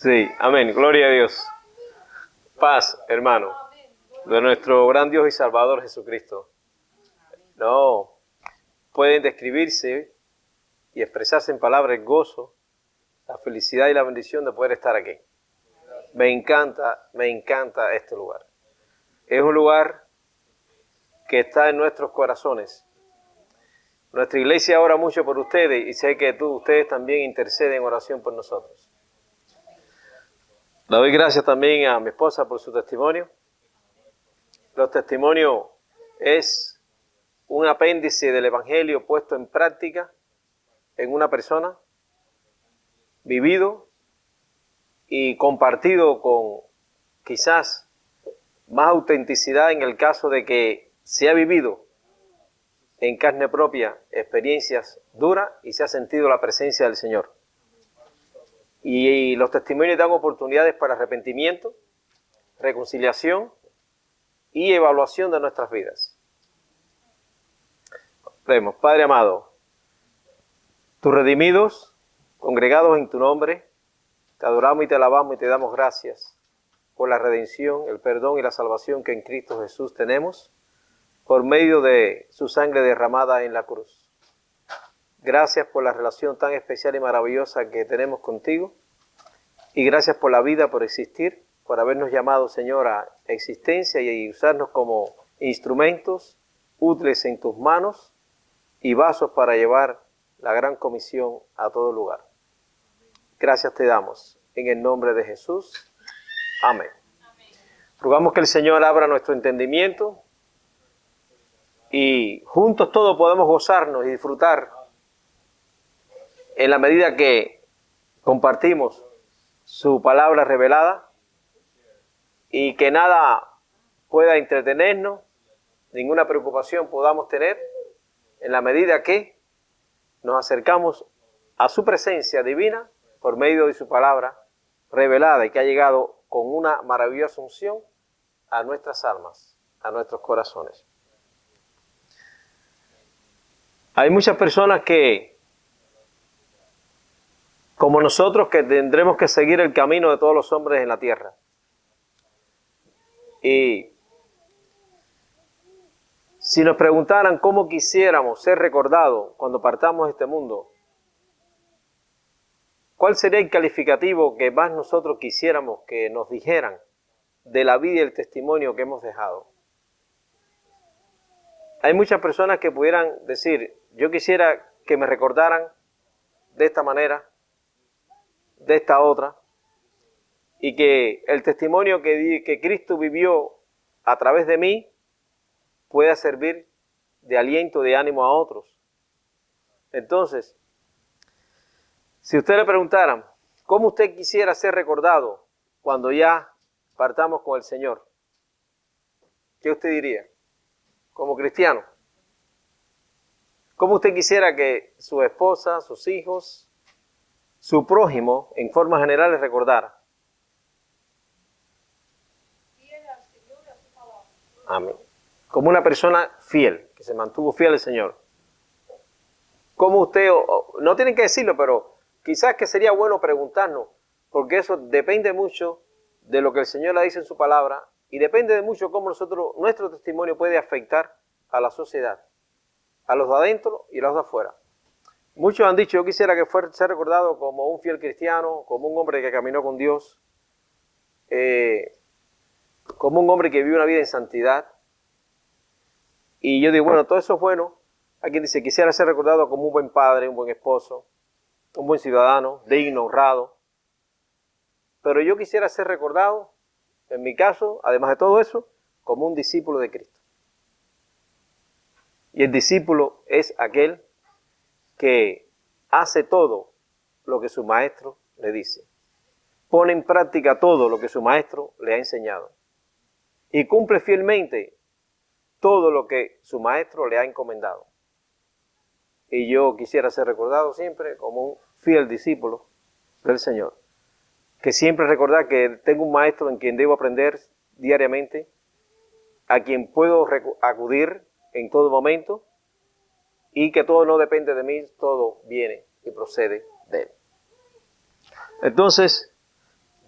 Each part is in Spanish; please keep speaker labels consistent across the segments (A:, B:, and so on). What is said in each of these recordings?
A: Sí, amén, gloria a Dios. Paz, hermano, de nuestro gran Dios y Salvador Jesucristo. No, pueden describirse y expresarse en palabras el gozo, la felicidad y la bendición de poder estar aquí. Me encanta este lugar. Es un lugar que está en nuestros corazones. Nuestra iglesia ora mucho por ustedes y sé que ustedes también interceden en oración por nosotros. Le doy gracias también a mi esposa por su testimonio. Los testimonios es un apéndice del Evangelio puesto en práctica en una persona, vivido y compartido con quizás más autenticidad en el caso de que se ha vivido en carne propia experiencias duras y se ha sentido la presencia del Señor. Y los testimonios dan oportunidades para arrepentimiento, reconciliación y evaluación de nuestras vidas. Oremos. Padre amado, tus redimidos, congregados en tu nombre, te adoramos y te alabamos y te damos gracias por la redención, el perdón y la salvación que en Cristo Jesús tenemos por medio de su sangre derramada en la cruz. Gracias por la relación tan especial y maravillosa que tenemos contigo y gracias por la vida, por existir, por habernos llamado, Señor, a existencia y usarnos como instrumentos útiles en tus manos y vasos para llevar la gran comisión a todo lugar. Gracias te damos en el nombre de Jesús. Amén. Rogamos que el Señor abra nuestro entendimiento y juntos todos podemos gozarnos y disfrutar en la medida que compartimos su palabra revelada y que nada pueda entretenernos, ninguna preocupación podamos tener en la medida que nos acercamos a su presencia divina por medio de su palabra revelada y que ha llegado con una maravillosa unción a nuestras almas, a nuestros corazones. Hay muchas personas que, como nosotros, que tendremos que seguir el camino de todos los hombres en la tierra. Y si nos preguntaran cómo quisiéramos ser recordados cuando partamos de este mundo, ¿cuál sería el calificativo que más nosotros quisiéramos que nos dijeran de la vida y el testimonio que hemos dejado? Hay muchas personas que pudieran decir, yo quisiera que me recordaran de esta manera, de esta otra, y que el testimonio que Cristo vivió a través de mí pueda servir de aliento, de ánimo a otros. Entonces, si usted le preguntaran, ¿cómo usted quisiera ser recordado cuando ya partamos con el Señor? ¿Qué usted diría? Como cristiano. ¿Cómo usted quisiera que su esposa, sus hijos, su prójimo, en forma general, les recordara? Amén. Como una persona fiel, que se mantuvo fiel al Señor. ¿Cómo usted, no tienen que decirlo, pero quizás que sería bueno preguntarnos, porque eso depende mucho de lo que el Señor le dice en su palabra y depende de mucho cómo nuestro testimonio puede afectar a la sociedad, a los de adentro y a los de afuera. Muchos han dicho, yo quisiera que fuera ser recordado como un fiel cristiano, como un hombre que caminó con Dios, como un hombre que vivió una vida en santidad. Y yo digo, bueno, todo eso es bueno. Alguien dice, quisiera ser recordado como un buen padre, un buen esposo, un buen ciudadano, digno, honrado. Pero yo quisiera ser recordado, en mi caso, además de todo eso, como un discípulo de Cristo. Y el discípulo es aquel que hace todo lo que su maestro le dice. Pone en práctica todo lo que su maestro le ha enseñado. Y cumple fielmente todo lo que su maestro le ha encomendado. Y yo quisiera ser recordado siempre como un fiel discípulo del Señor. Que siempre recordar que tengo un maestro en quien debo aprender diariamente, a quien puedo acudir en todo momento y que todo no depende de mí, todo viene y procede de él. Entonces,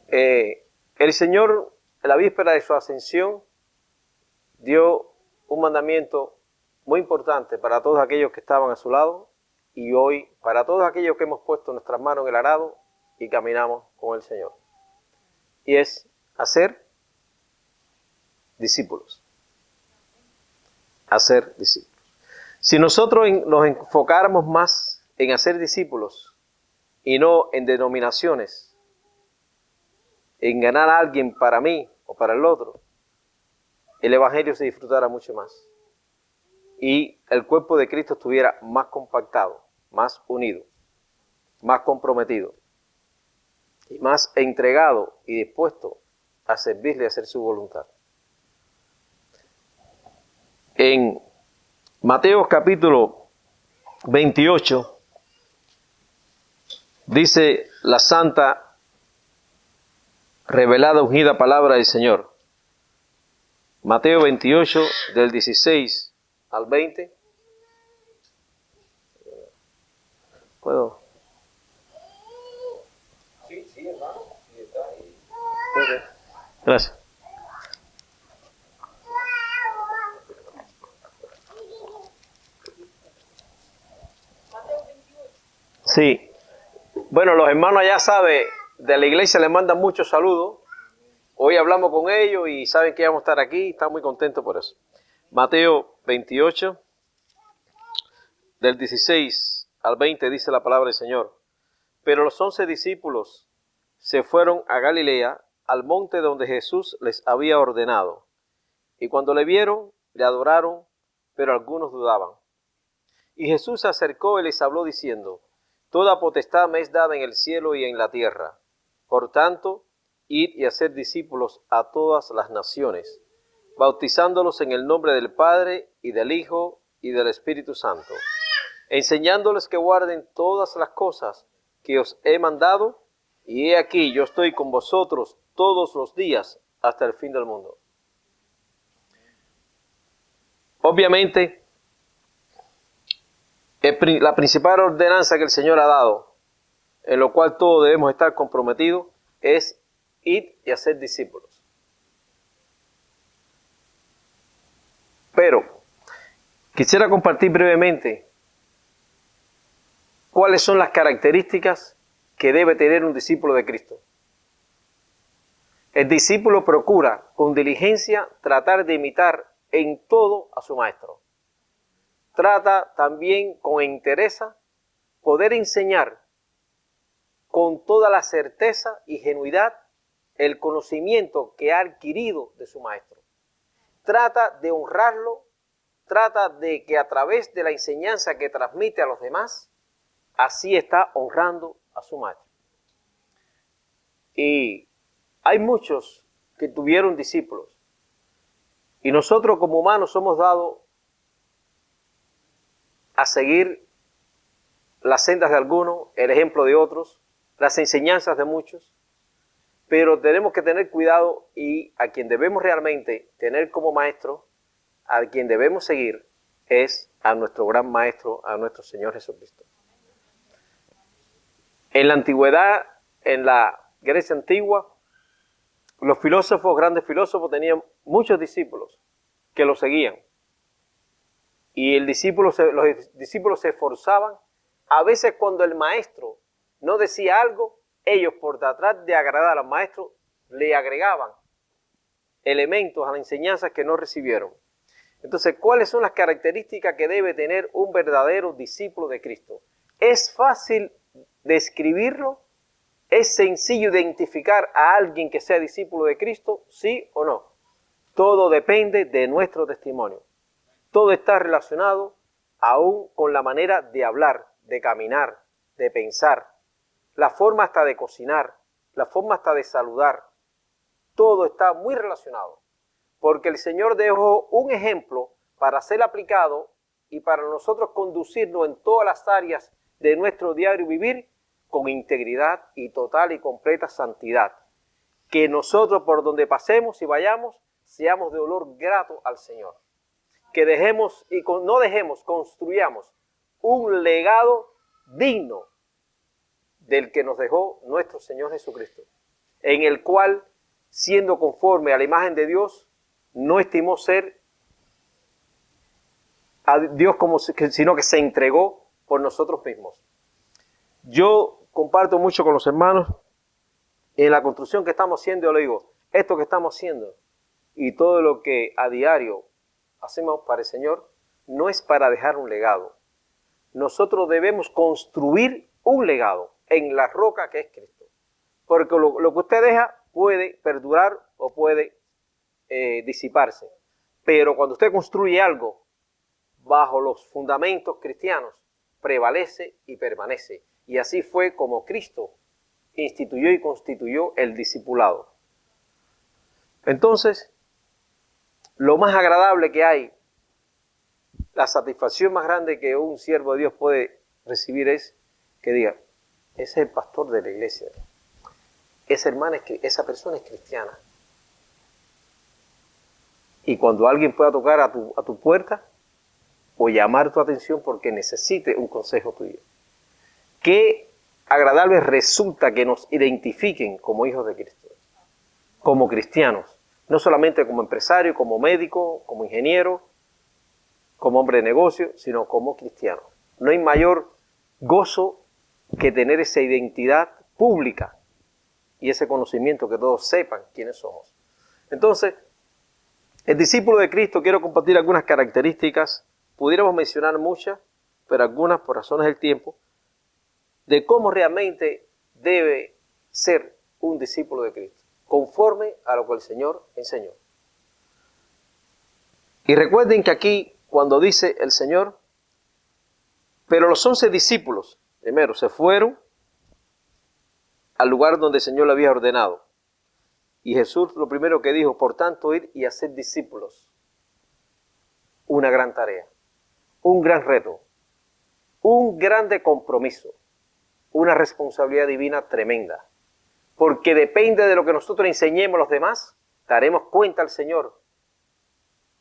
A: El Señor, en la víspera de su ascensión, dio un mandamiento muy importante para todos aquellos que estaban a su lado y hoy para todos aquellos que hemos puesto nuestras manos en el arado y caminamos con el Señor. Y es hacer discípulos. Hacer discípulos. Si nosotros nos enfocáramos más en hacer discípulos y no en denominaciones, en ganar a alguien para mí o para el otro, el Evangelio se disfrutara mucho más y el cuerpo de Cristo estuviera más compactado, más unido, más comprometido y más entregado y dispuesto a servirle y a hacer su voluntad. En Mateo capítulo 28 dice la santa, revelada, ungida palabra del Señor. Mateo 28, del 16 al 20. ¿Puedo? Sí, hermano. Sí, está ahí. Okay. Gracias. Sí. Bueno, los hermanos ya saben, de la iglesia les mandan muchos saludos. Hoy hablamos con ellos y saben que vamos a estar aquí. Están muy contentos por eso. Mateo 28, del 16 al 20 dice la palabra del Señor. Pero los 11 discípulos se fueron a Galilea, al monte donde Jesús les había ordenado. Y cuando le vieron, le adoraron, pero algunos dudaban. Y Jesús se acercó y les habló diciendo, toda potestad me es dada en el cielo y en la tierra. Por tanto, id y haced discípulos a todas las naciones, bautizándolos en el nombre del Padre y del Hijo y del Espíritu Santo, enseñándoles que guarden todas las cosas que os he mandado, y he aquí yo estoy con vosotros todos los días hasta el fin del mundo. Obviamente, la principal ordenanza que el Señor ha dado, en lo cual todos debemos estar comprometidos, es ir y hacer discípulos. Pero quisiera compartir brevemente cuáles son las características que debe tener un discípulo de Cristo. El discípulo procura con diligencia tratar de imitar en todo a su maestro. Trata también con interés poder enseñar con toda la certeza y genuidad el conocimiento que ha adquirido de su maestro. Trata de honrarlo, trata de que a través de la enseñanza que transmite a los demás, así está honrando a su maestro. Y hay muchos que tuvieron discípulos. Y nosotros como humanos somos dados a seguir las sendas de algunos, el ejemplo de otros, las enseñanzas de muchos. Pero tenemos que tener cuidado y a quien debemos realmente tener como maestro, a quien debemos seguir, es a nuestro gran maestro, a nuestro Señor Jesucristo. En la antigüedad, en la Grecia antigua, los filósofos, grandes filósofos, tenían muchos discípulos que los seguían. Y los discípulos se esforzaban. A veces cuando el maestro no decía algo, ellos por tratar de agradar al maestro, le agregaban elementos a la enseñanza que no recibieron. Entonces, ¿cuáles son las características que debe tener un verdadero discípulo de Cristo? ¿Es fácil describirlo? ¿Es sencillo identificar a alguien que sea discípulo de Cristo? ¿Sí o no? Todo depende de nuestro testimonio. Todo está relacionado aún con la manera de hablar, de caminar, de pensar, la forma hasta de cocinar, la forma hasta de saludar. Todo está muy relacionado, porque el Señor dejó un ejemplo para ser aplicado y para nosotros conducirnos en todas las áreas de nuestro diario vivir con integridad y total y completa santidad. Que nosotros por donde pasemos y vayamos, seamos de olor grato al Señor. Que dejemos y no dejemos, construyamos un legado digno del que nos dejó nuestro Señor Jesucristo. en el cual, siendo conforme a la imagen de Dios, no estimó ser a Dios sino que se entregó por nosotros mismos. Yo comparto mucho con los hermanos en la construcción que estamos haciendo. Yo le digo, esto que estamos haciendo y todo lo que a diario hacemos para el Señor no es para dejar un legado. Nosotros debemos construir un legado en la roca que es Cristo. Porque lo que usted deja puede perdurar o puede disiparse. Pero cuando usted construye algo bajo los fundamentos cristianos, prevalece y permanece. Y así fue como Cristo instituyó y constituyó el discipulado. Entonces, lo más agradable que hay, la satisfacción más grande que un siervo de Dios puede recibir es que diga, ese es el pastor de la iglesia, esa persona es cristiana. Y cuando alguien pueda tocar a tu puerta o llamar tu atención porque necesite un consejo tuyo. Qué agradable resulta que nos identifiquen como hijos de Cristo, como cristianos, no solamente como empresario, como médico, como ingeniero, como hombre de negocio, sino como cristiano. No hay mayor gozo que tener esa identidad pública y ese conocimiento, que todos sepan quiénes somos. Entonces, el discípulo de Cristo, quiero compartir algunas características, pudiéramos mencionar muchas, pero algunas por razones del tiempo, de cómo realmente debe ser un discípulo de Cristo, conforme a lo que el Señor enseñó. Y recuerden que aquí, cuando dice el Señor, pero los 11 discípulos, primero, se fueron al lugar donde el Señor le había ordenado. Y Jesús lo primero que dijo, por tanto, ir y hacer discípulos. Una gran tarea, un gran reto, un grande compromiso, una responsabilidad divina tremenda. Porque depende de lo que nosotros enseñemos a los demás, daremos cuenta al Señor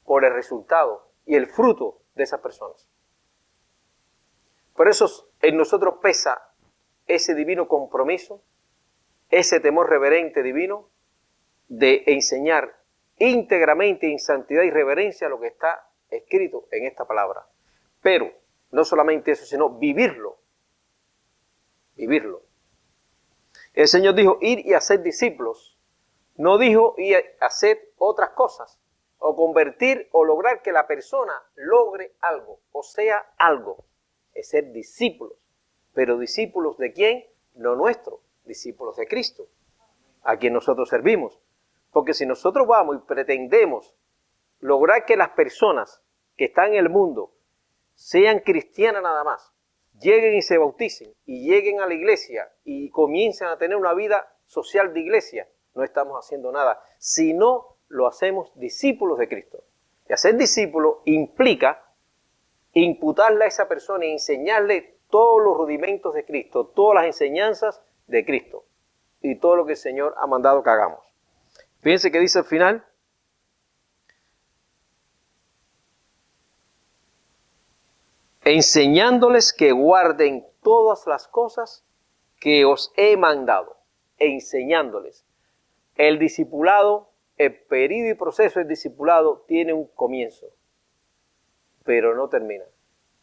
A: por el resultado y el fruto de esas personas. Por eso en nosotros pesa ese divino compromiso, ese temor reverente divino de enseñar íntegramente en santidad y reverencia lo que está escrito en esta palabra. Pero no solamente eso, sino vivirlo. Vivirlo. El Señor dijo ir y hacer discípulos. No dijo ir a hacer otras cosas o convertir o lograr que la persona logre algo o sea algo. Es ser discípulos. Pero discípulos ¿de quién? No nuestros, discípulos de Cristo, a quien nosotros servimos. Porque si nosotros vamos y pretendemos lograr que las personas que están en el mundo sean cristianas nada más, lleguen y se bauticen y lleguen a la iglesia y comiencen a tener una vida social de iglesia, no estamos haciendo nada, sino lo hacemos discípulos de Cristo. Y hacer discípulo implica imputarle a esa persona y enseñarle todos los rudimentos de Cristo, todas las enseñanzas de Cristo y todo lo que el Señor ha mandado que hagamos. Fíjense que dice al final, enseñándoles que guarden todas las cosas que os he mandado, enseñándoles. El discipulado, el periodo y proceso del discipulado tiene un comienzo, pero no termina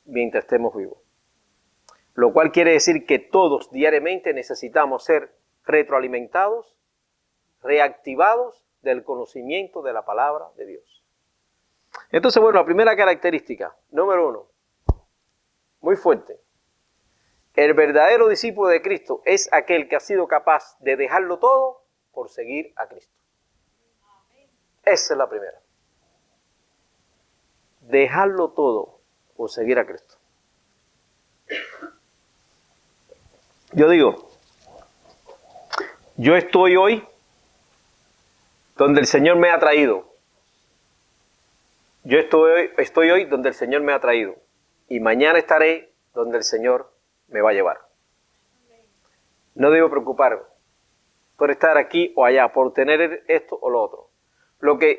A: mientras estemos vivos. Lo cual quiere decir que todos diariamente necesitamos ser retroalimentados, reactivados del conocimiento de la palabra de Dios. Entonces, bueno, la primera característica, número 1, muy fuerte. El verdadero discípulo de Cristo es aquel que ha sido capaz de dejarlo todo por seguir a Cristo. Esa es la primera. Dejarlo todo por seguir a Cristo. Yo digo, yo estoy hoy donde el Señor me ha traído. Yo estoy hoy donde el Señor me ha traído. Y mañana estaré donde el Señor me va a llevar. No debo preocuparme por estar aquí o allá, por tener esto o lo otro.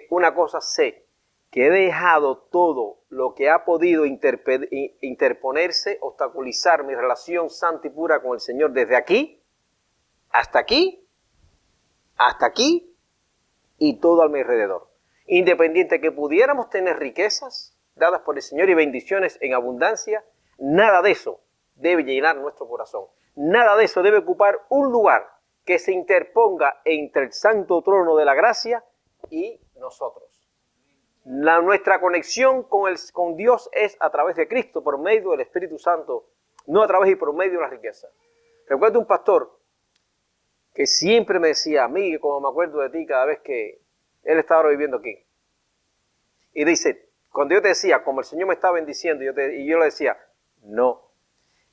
A: Una cosa sé, que he dejado todo lo que ha podido interponerse, obstaculizar mi relación santa y pura con el Señor desde aquí hasta aquí, hasta aquí y todo a mi alrededor. Independiente que pudiéramos tener riquezas dadas por el Señor y bendiciones en abundancia, nada de eso debe llenar nuestro corazón. Nada de eso debe ocupar un lugar que se interponga entre el santo trono de la gracia y nosotros. Nuestra conexión con Dios es a través de Cristo, por medio del Espíritu Santo, no a través y por medio de la riqueza. Recuerdo un pastor que siempre me decía a mí, como me acuerdo de ti cada vez que él estaba ahora viviendo aquí. Y dice, cuando yo te decía, como el Señor me está bendiciendo, y yo le decía, no,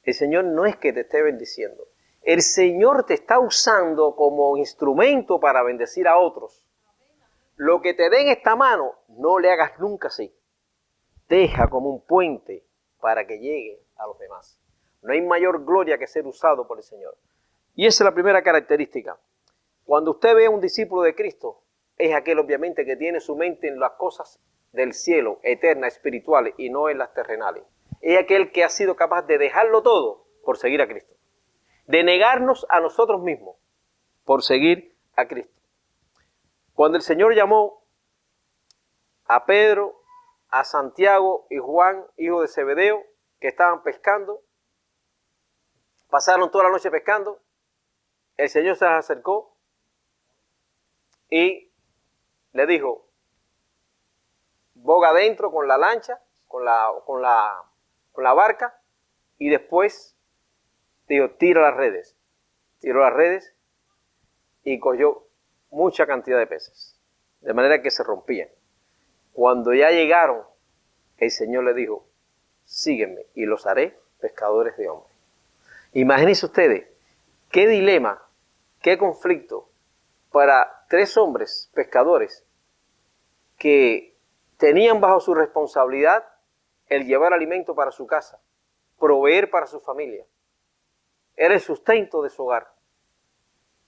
A: el Señor no es que te esté bendiciendo. El Señor te está usando como instrumento para bendecir a otros. Lo que te dé en esta mano, no le hagas nunca así. Deja como un puente para que llegue a los demás. No hay mayor gloria que ser usado por el Señor. Y esa es la primera característica. Cuando usted ve a un discípulo de Cristo, es aquel obviamente que tiene su mente en las cosas del cielo, eternas, espirituales, y no en las terrenales. Es aquel que ha sido capaz de dejarlo todo por seguir a Cristo. De negarnos a nosotros mismos por seguir a Cristo. Cuando el Señor llamó a Pedro, a Santiago y Juan, hijo de Zebedeo, que estaban pescando, pasaron toda la noche pescando, el Señor se les acercó y le dijo, boga adentro con la lancha, con la barca, y después dijo, tira las redes. Tiró las redes y cogió mucha cantidad de peces, de manera que se rompían. Cuando ya llegaron, el Señor le dijo, sígueme y los haré pescadores de hombres. Imagínense ustedes, qué dilema, qué conflicto para 3 hombres pescadores que tenían bajo su responsabilidad el llevar alimento para su casa, proveer para su familia. Era el sustento de su hogar.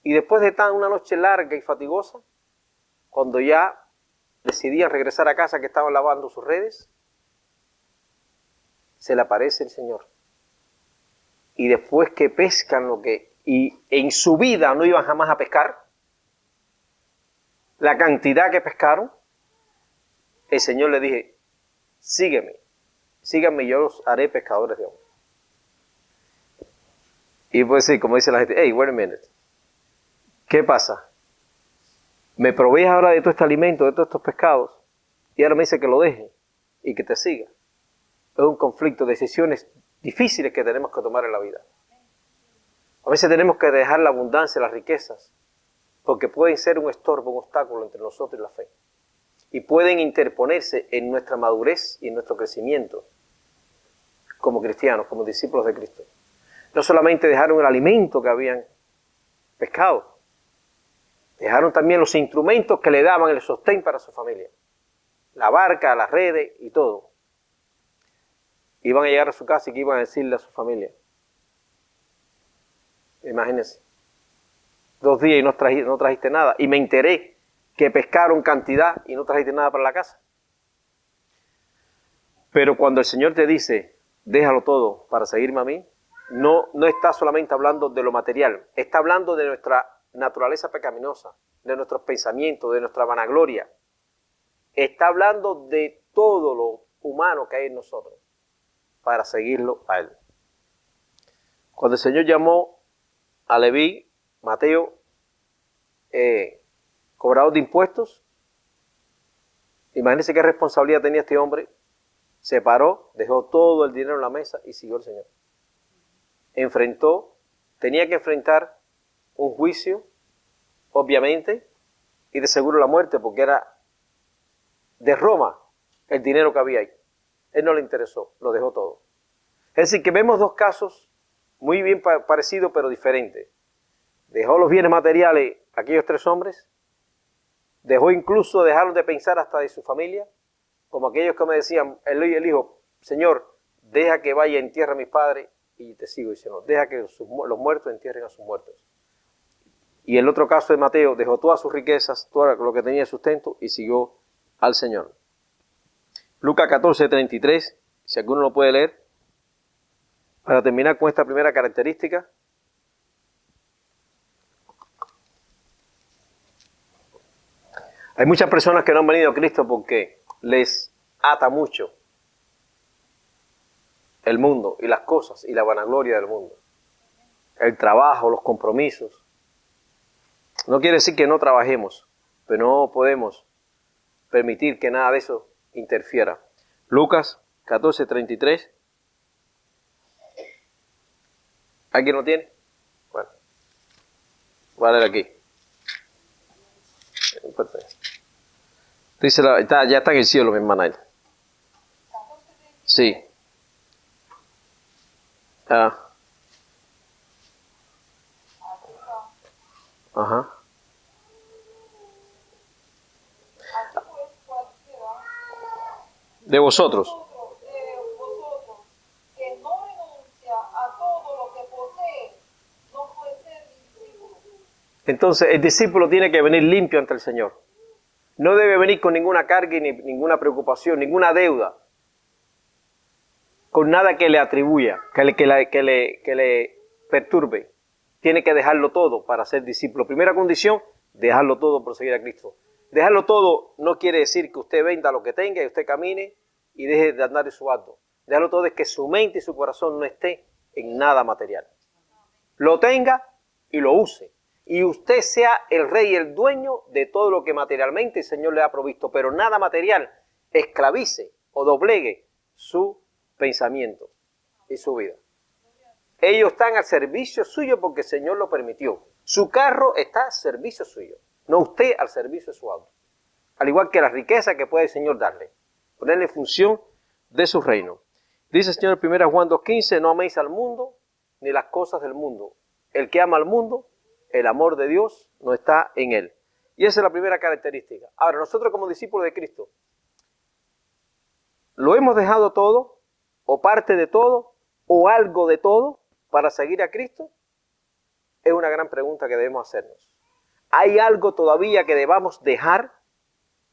A: Y después de una noche larga y fatigosa, cuando ya decidían regresar a casa, que estaban lavando sus redes, se le aparece el Señor. Y después que pescan y en su vida no iban jamás a pescar, la cantidad que pescaron, el Señor le dije, sígueme y yo los haré pescadores de hombres. Y pues sí, como dice la gente, hey, wait a minute, ¿qué pasa? Me provees ahora de todo este alimento, de todos estos pescados, y ahora me dice que lo deje y que te siga. Es un conflicto, decisiones difíciles que tenemos que tomar en la vida. A veces tenemos que dejar la abundancia, las riquezas, porque pueden ser un estorbo, un obstáculo entre nosotros y la fe. Y pueden interponerse en nuestra madurez y en nuestro crecimiento como cristianos, como discípulos de Cristo. No solamente dejaron el alimento que habían pescado, dejaron también los instrumentos que le daban el sostén para su familia. La barca, las redes y todo. Iban a llegar a su casa y que iban a decirle a su familia. Imagínense. 2 días y no trajiste nada. Y me enteré que pescaron cantidad y no trajiste nada para la casa. Pero cuando el Señor te dice, déjalo todo para seguirme a mí, no está solamente hablando de lo material, está hablando de nuestra naturaleza pecaminosa, de nuestros pensamientos, de nuestra vanagloria. Está hablando de todo lo humano que hay en nosotros para seguirlo a Él. Cuando el Señor llamó a Leví, Mateo, cobrador de impuestos, imagínense qué responsabilidad tenía este hombre. Se paró, dejó todo el dinero en la mesa y siguió al Señor. Tenía que enfrentar un juicio, obviamente, y de seguro la muerte, porque era de Roma el dinero que había ahí. Él no le interesó, lo dejó todo. Es decir, que vemos 2 casos muy bien parecidos, pero diferentes. Dejó los bienes materiales aquellos 3 hombres, dejaron de pensar hasta de su familia, como aquellos que me decían, el hijo, Señor, deja que vaya y entierre a mis padres y te sigo. Dice, no, deja que los muertos entierren a sus muertos. Y el otro caso de Mateo, dejó todas sus riquezas, todo lo que tenía de sustento y siguió al Señor. Lucas 14:33, si alguno lo puede leer, para terminar con esta primera característica. Hay muchas personas que no han venido a Cristo porque les ata mucho el mundo y las cosas y la vanagloria del mundo. El trabajo, los compromisos. No quiere decir que no trabajemos, pero no podemos permitir que nada de eso interfiera. Lucas 14:33. ¿Alguien lo tiene? Bueno, voy a leer aquí. Dice ya está en el cielo, mi hermana. Sí. Ajá. De vosotros.
B: Que no renuncia a todo lo que posee, no puede ser discípulo.
A: Entonces, el discípulo tiene que venir limpio ante el Señor. No debe venir con ninguna carga ni ninguna preocupación, ninguna deuda, con nada que le atribuya, que le perturbe. Tiene que dejarlo todo para ser discípulo. Primera condición, dejarlo todo por seguir a Cristo. Dejarlo todo no quiere decir que usted venda lo que tenga y usted camine y deje de andar en su acto. Dejarlo todo es que su mente y su corazón no esté en nada material. Lo tenga y lo use. Y usted sea el rey y el dueño de todo lo que materialmente el Señor le ha provisto, pero nada material esclavice o doblegue su pensamiento y su vida. Ellos están al servicio suyo porque el Señor lo permitió. Su carro está al servicio suyo, no usted al servicio de su auto. Al igual que la riqueza que puede el Señor darle, ponerle en función de su reino. Dice el Señor en 1 Juan 2:15, no améis al mundo ni las cosas del mundo. El que ama al mundo, el amor de Dios no está en él. Y esa es la primera característica. Ahora, nosotros como discípulos de Cristo, ¿lo hemos dejado todo, o parte de todo, o algo de todo, para seguir a Cristo? Es una gran pregunta que debemos hacernos. ¿Hay algo todavía que debamos dejar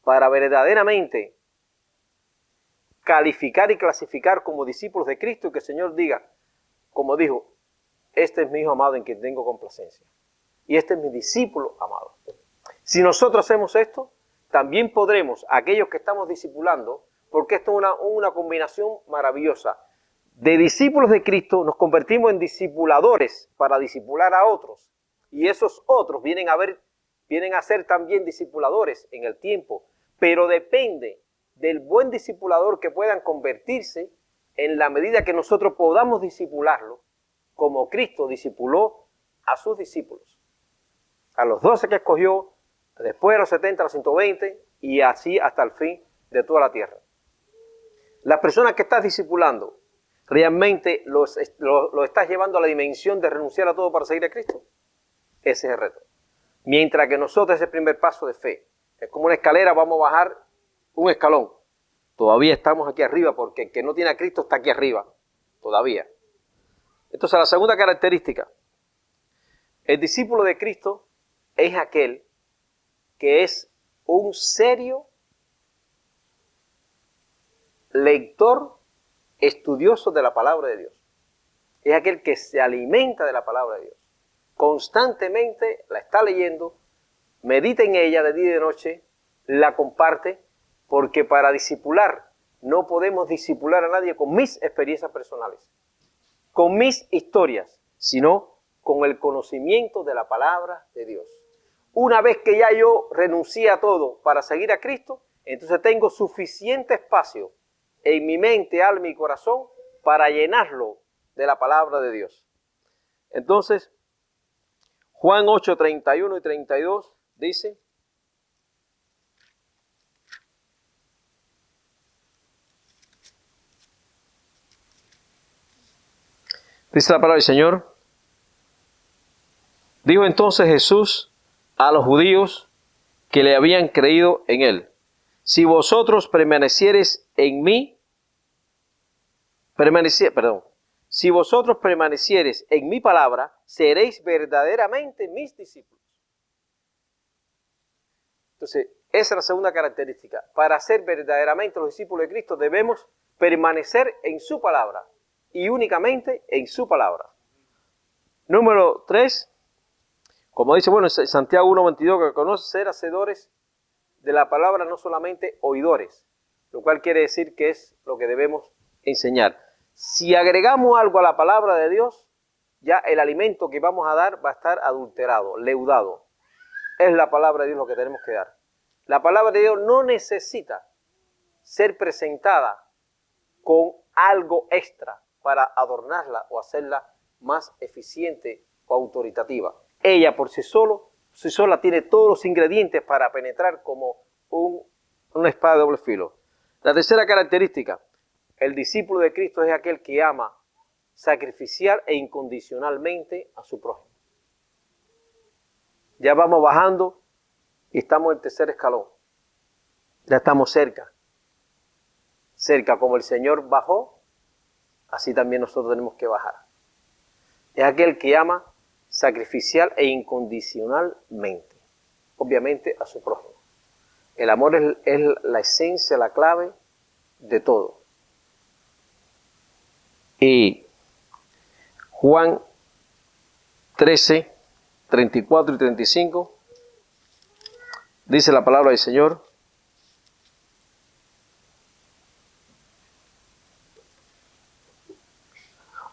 A: para verdaderamente calificar y clasificar como discípulos de Cristo y que el Señor diga, como dijo, este es mi hijo amado en quien tengo complacencia y este es mi discípulo amado? Si nosotros hacemos esto, también podremos, aquellos que estamos discipulando, porque esto es una combinación maravillosa, de discípulos de Cristo nos convertimos en discipuladores para discipular a otros, y esos otros vienen a ser también discipuladores en el tiempo, pero depende del buen discipulador que puedan convertirse en la medida que nosotros podamos discipularlo, como Cristo discipuló a sus discípulos. A los 12 que escogió, después a los 70, a los 120, y así hasta el fin de toda la tierra. Las personas que estás discipulando, ¿realmente lo estás llevando a la dimensión de renunciar a todo para seguir a Cristo? Ese es el reto. Mientras que nosotros ese primer paso de fe, es como una escalera, vamos a bajar un escalón. Todavía estamos aquí arriba porque el que no tiene a Cristo está aquí arriba, todavía. Entonces la segunda característica, el discípulo de Cristo es aquel que es un serio lector, estudioso de la palabra de Dios. Es aquel que se alimenta de la palabra de Dios. Constantemente la está leyendo, medita en ella de día y de noche, la comparte, porque para discipular no podemos discipular a nadie con mis experiencias personales, con mis historias, sino con el conocimiento de la palabra de Dios. Una vez que ya yo renuncié a todo para seguir a Cristo, entonces tengo suficiente espacio en mi mente, alma y corazón para llenarlo de la palabra de Dios. Entonces, Juan 8, 31 y 32 dice, dice la palabra del Señor, dijo entonces Jesús a los judíos que le habían creído en él, si vosotros permaneciereis en mí, si vosotros permaneciereis en mi palabra, seréis verdaderamente mis discípulos. Entonces, esa es la segunda característica. Para ser verdaderamente los discípulos de Cristo debemos permanecer en su palabra y únicamente en su palabra. Número 3, como dice, Santiago 1:22, que conoce ser hacedores de la palabra no solamente oidores, lo cual quiere decir que es lo que debemos enseñar. Si agregamos algo a la palabra de Dios, ya el alimento que vamos a dar va a estar adulterado, leudado. Es la palabra de Dios lo que tenemos que dar. La palabra de Dios no necesita ser presentada con algo extra para adornarla o hacerla más eficiente o autoritativa. Ella por sí sola tiene todos los ingredientes para penetrar como una espada de doble filo. La tercera característica, el discípulo de Cristo es aquel que ama sacrificial e incondicionalmente a su prójimo. Ya vamos bajando y estamos en el tercer escalón. Ya estamos cerca. Cerca, como el Señor bajó, así también nosotros tenemos que bajar. Es aquel que ama sacrificial e incondicionalmente, obviamente a su prójimo. El amor es la esencia, la clave de todo. Y Juan 13, 34 y 35, dice la palabra del Señor: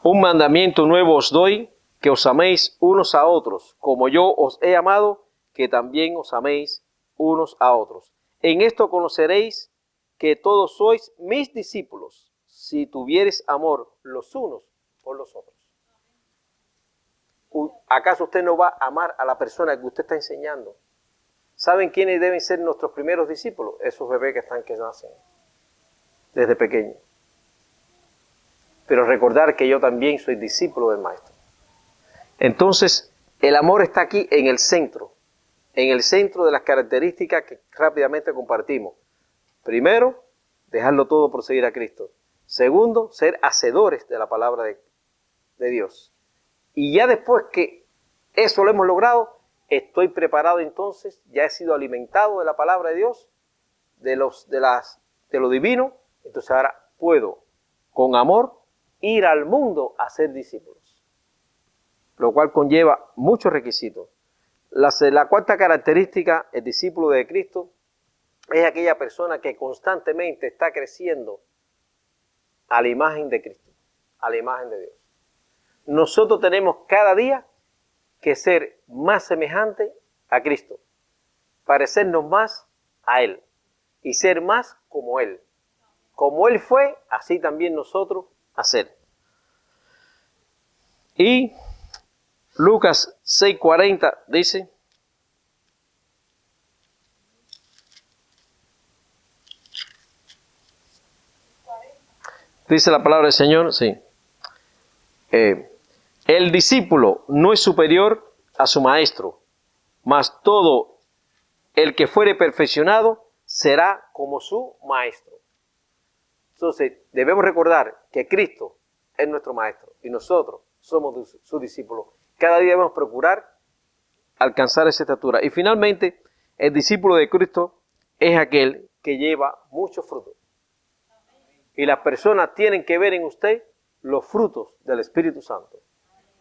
A: un mandamiento nuevo os doy, que os améis unos a otros, como yo os he amado, que también os améis unos a otros. En esto conoceréis que todos sois mis discípulos, si tuviereis amor los unos por los otros. ¿Acaso usted no va a amar a la persona que usted está enseñando? ¿Saben quiénes deben ser nuestros primeros discípulos? Esos bebés que nacen desde pequeños. Pero recordar que yo también soy discípulo del Maestro. Entonces, el amor está aquí en el centro de las características que rápidamente compartimos. Primero, dejarlo todo por seguir a Cristo. Segundo, ser hacedores de la palabra de Dios. Y ya después que eso lo hemos logrado, estoy preparado entonces, ya he sido alimentado de la palabra de Dios, de lo divino, entonces ahora puedo, con amor, ir al mundo a ser discípulos, lo cual conlleva muchos requisitos. La cuarta característica, el discípulo de Cristo, es aquella persona que constantemente está creciendo a la imagen de Cristo, a la imagen de Dios. Nosotros tenemos cada día que ser más semejante a Cristo, parecernos más a Él y ser más como Él. Como Él fue, así también nosotros hacer. Y Lucas 6:40 dice: dice la palabra del Señor, sí. El discípulo no es superior a su maestro, mas todo el que fuere perfeccionado será como su maestro. Entonces, debemos recordar que Cristo es nuestro maestro y nosotros somos sus discípulos. Cada día debemos procurar alcanzar esa estatura. Y finalmente, el discípulo de Cristo es aquel que lleva muchos frutos. Y las personas tienen que ver en usted los frutos del Espíritu Santo,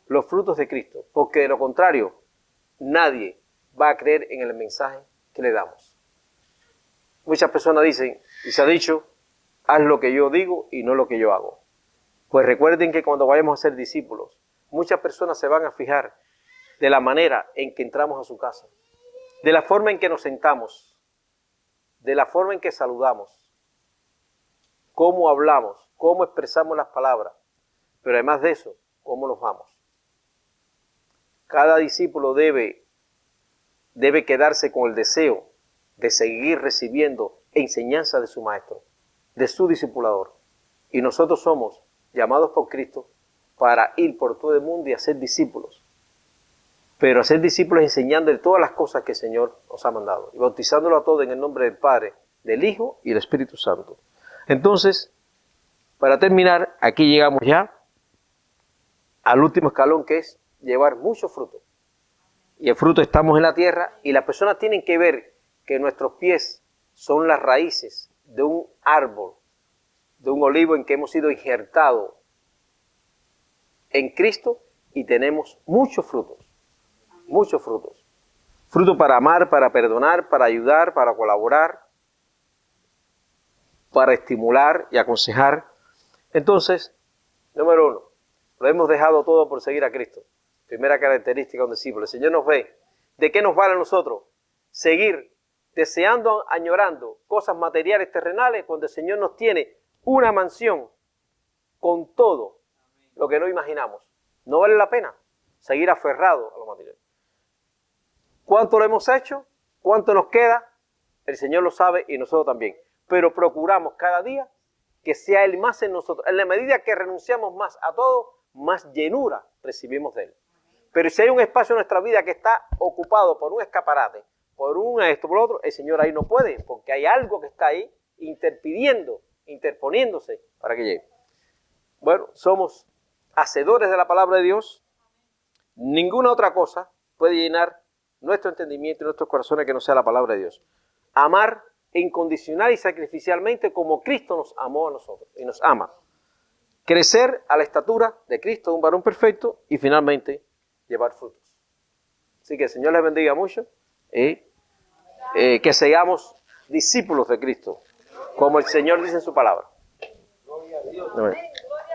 A: los frutos de Cristo, porque de lo contrario, nadie va a creer en el mensaje que le damos. Muchas personas dicen, y se ha dicho, haz lo que yo digo y no lo que yo hago. Pues recuerden que cuando vayamos a ser discípulos, muchas personas se van a fijar de la manera en que entramos a su casa, de la forma en que nos sentamos, de la forma en que saludamos, cómo hablamos, cómo expresamos las palabras, pero además de eso, cómo nos vamos. Cada discípulo debe quedarse con el deseo de seguir recibiendo enseñanza de su maestro, de su discipulador. Y nosotros somos llamados por Cristo para ir por todo el mundo y hacer discípulos. Pero hacer discípulos enseñándole todas las cosas que el Señor nos ha mandado y bautizándolo a todos en el nombre del Padre, del Hijo y del Espíritu Santo. Entonces, para terminar, aquí llegamos ya al último escalón, que es llevar mucho fruto. Y el fruto, estamos en la tierra y las personas tienen que ver que nuestros pies son las raíces de un árbol, de un olivo en que hemos sido injertados en Cristo y tenemos muchos frutos, muchos frutos. Fruto para amar, para perdonar, para ayudar, para colaborar, para estimular y aconsejar. Entonces, número 1, lo hemos dejado todo por seguir a Cristo. Primera característica de un discípulo. El Señor nos ve. ¿De qué nos vale a nosotros seguir deseando, añorando cosas materiales terrenales cuando el Señor nos tiene una mansión con todo lo que no imaginamos? No vale la pena seguir aferrado a lo material. ¿Cuánto lo hemos hecho? ¿Cuánto nos queda? El Señor lo sabe y nosotros también. Pero procuramos cada día que sea Él más en nosotros. En la medida que renunciamos más a todo, más llenura recibimos de Él. Pero si hay un espacio en nuestra vida que está ocupado por un escaparate, por un esto, por otro, el Señor ahí no puede, porque hay algo que está ahí interponiéndose para que llegue. Bueno, somos hacedores de la palabra de Dios. Ninguna otra cosa puede llenar nuestro entendimiento y nuestros corazones que no sea la palabra de Dios. Amar incondicional y sacrificialmente como Cristo nos amó a nosotros y nos ama. Crecer a la estatura de Cristo, un varón perfecto, y finalmente llevar frutos. Así que el Señor les bendiga mucho y que seamos discípulos de Cristo, como el Señor dice en su palabra. Amén.